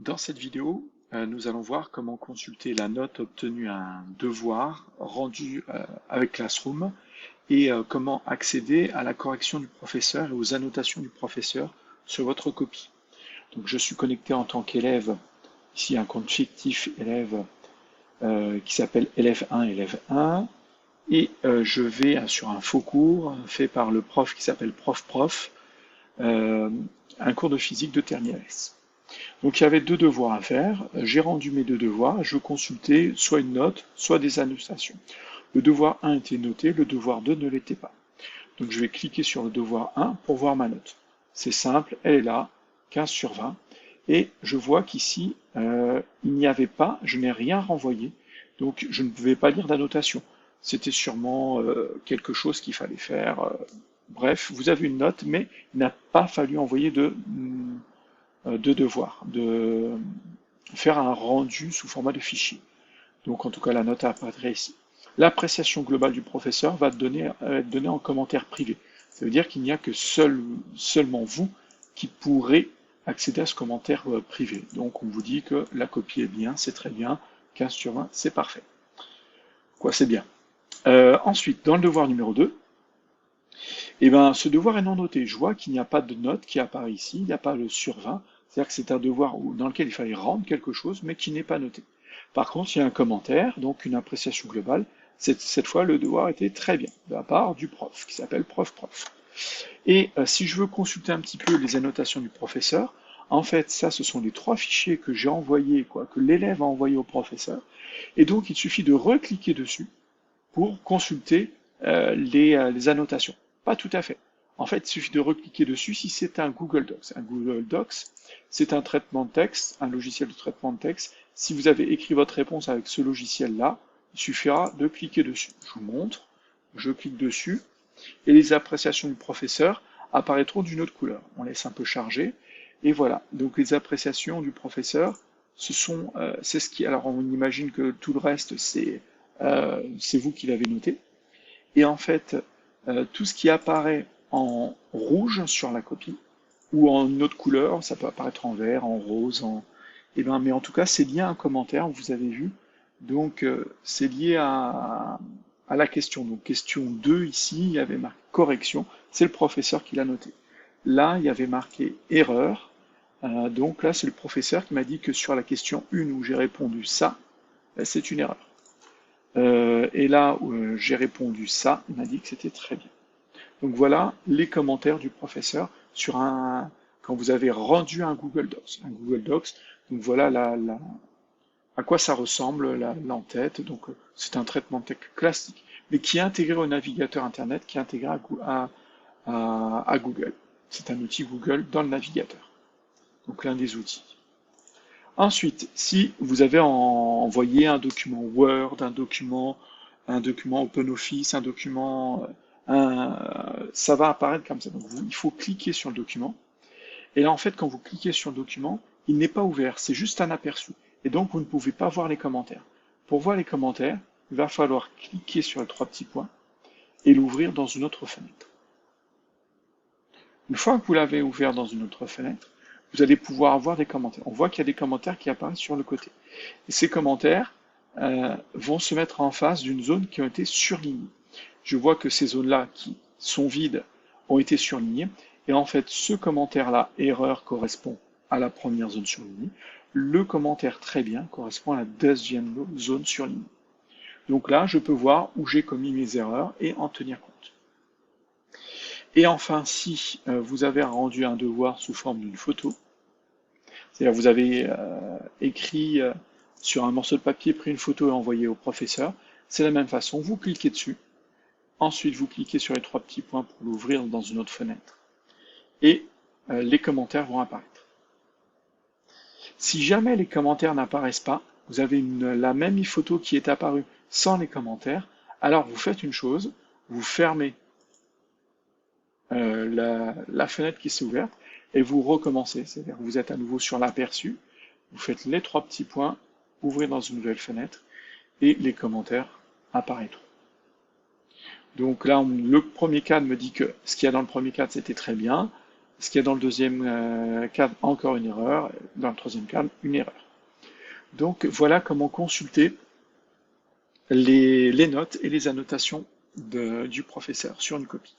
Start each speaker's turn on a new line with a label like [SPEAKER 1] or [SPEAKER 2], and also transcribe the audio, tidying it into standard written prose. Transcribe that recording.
[SPEAKER 1] Dans cette vidéo, nous allons voir comment consulter la note obtenue à un devoir rendu avec Classroom et comment accéder à la correction du professeur et aux annotations du professeur sur votre copie. Donc je suis connecté en tant qu'élève, ici un compte fictif élève qui s'appelle élève 1, élève 1, et je vais sur un faux cours fait par le prof qui s'appelle prof, euh, un cours de physique de terminale S. Donc il y avait deux devoirs à faire. J'ai rendu mes deux devoirs. Je consultais soit une note, soit des annotations. Le devoir 1 était noté, le devoir 2 ne l'était pas. Donc je vais cliquer sur le devoir 1 pour voir ma note. C'est simple, elle est là, 15 sur 20. Et je vois qu'ici, il n'y avait pas, je n'ai rien renvoyé. Donc je ne pouvais pas lire d'annotation. C'était sûrement quelque chose qu'il fallait faire. Bref, vous avez une note, mais il n'a pas fallu envoyer de devoir, de faire un rendu sous format de fichier. Donc en tout cas, la note apparaîtrait ici. L'appréciation globale du professeur va être donnée en commentaire privé. Ça veut dire qu'il n'y a que seulement vous qui pourrez accéder à ce commentaire privé. Donc on vous dit que la copie est bien, c'est très bien, 15 sur 20, c'est parfait. Quoi, c'est bien. Ensuite, dans le devoir numéro 2, eh ben, ce devoir est non noté. Je vois qu'il n'y a pas de note qui apparaît ici, il n'y a pas le sur 20, c'est-à-dire que c'est un devoir dans lequel il fallait rendre quelque chose, mais qui n'est pas noté. Par contre, il y a un commentaire, donc une appréciation globale. Cette fois, le devoir était très bien, de la part du prof, qui s'appelle prof. Et si je veux consulter un petit peu les annotations du professeur, en fait, ça, ce sont les trois fichiers que j'ai envoyés, que l'élève a envoyé au professeur. Et donc, il suffit de recliquer dessus pour consulter les annotations. Pas tout à fait. En fait, il suffit de recliquer dessus si c'est un Google Docs. Un Google Docs, c'est un traitement de texte, un logiciel de traitement de texte. Si vous avez écrit votre réponse avec ce logiciel-là, il suffira de cliquer dessus. Je vous montre, je clique dessus, et les appréciations du professeur apparaîtront d'une autre couleur. On laisse un peu charger, et voilà. Donc les appréciations du professeur, c'est ce qui, alors on imagine que tout le reste, c'est vous qui l'avez noté. Et en fait, tout ce qui apparaît en rouge sur la copie, ou en une autre couleur, ça peut apparaître en vert, en rose, mais en tout cas, c'est lié à un commentaire, vous avez vu. Donc, c'est lié à la question. Donc, question 2, ici, il y avait marqué correction, c'est le professeur qui l'a noté. Là, il y avait marqué erreur. Donc là, c'est le professeur qui m'a dit que sur la question 1 où j'ai répondu ça, c'est une erreur. Et là où j'ai répondu ça, il m'a dit que c'était très bien. Donc voilà les commentaires du professeur quand vous avez rendu un Google Docs. Un Google Docs, donc voilà à quoi ça ressemble l'entête. Donc c'est un traitement de texte classique, mais qui est intégré au navigateur Internet, qui est intégré à Google. C'est un outil Google dans le navigateur. Donc l'un des outils. Ensuite, si vous avez envoyé un document Word, un document OpenOffice, un document, ça va apparaître comme ça. Donc il faut cliquer sur le document. Et là, en fait, quand vous cliquez sur le document, il n'est pas ouvert, c'est juste un aperçu. Et donc, vous ne pouvez pas voir les commentaires. Pour voir les commentaires, il va falloir cliquer sur les trois petits points et l'ouvrir dans une autre fenêtre. Une fois que vous l'avez ouvert dans une autre fenêtre, vous allez pouvoir avoir des commentaires. On voit qu'il y a des commentaires qui apparaissent sur le côté. Et ces commentaires vont se mettre en face d'une zone qui a été surlignée. Je vois que ces zones-là qui sont vides ont été surlignées. Et en fait, ce commentaire-là, erreur, correspond à la première zone surlignée. Le commentaire très bien correspond à la deuxième zone surlignée. Donc là, je peux voir où j'ai commis mes erreurs et en tenir compte. Et enfin, si vous avez rendu un devoir sous forme d'une photo, c'est-à-dire vous avez écrit sur un morceau de papier, pris une photo et envoyé au professeur, c'est la même façon, vous cliquez dessus, ensuite vous cliquez sur les trois petits points pour l'ouvrir dans une autre fenêtre, et les commentaires vont apparaître. Si jamais les commentaires n'apparaissent pas, vous avez la même photo qui est apparue sans les commentaires, alors vous faites une chose, vous fermez la fenêtre qui s'est ouverte et vous recommencez. C'est-à-dire que vous êtes à nouveau sur l'aperçu, vous faites les trois petits points, ouvrez dans une nouvelle fenêtre et les commentaires apparaîtront. Donc là, le premier cadre me dit que ce qu'il y a dans le premier cadre, c'était très bien. Ce qui est dans le deuxième cadre, encore une erreur. Dans le troisième cadre, une erreur. Donc voilà comment consulter les notes et les annotations du professeur sur une copie.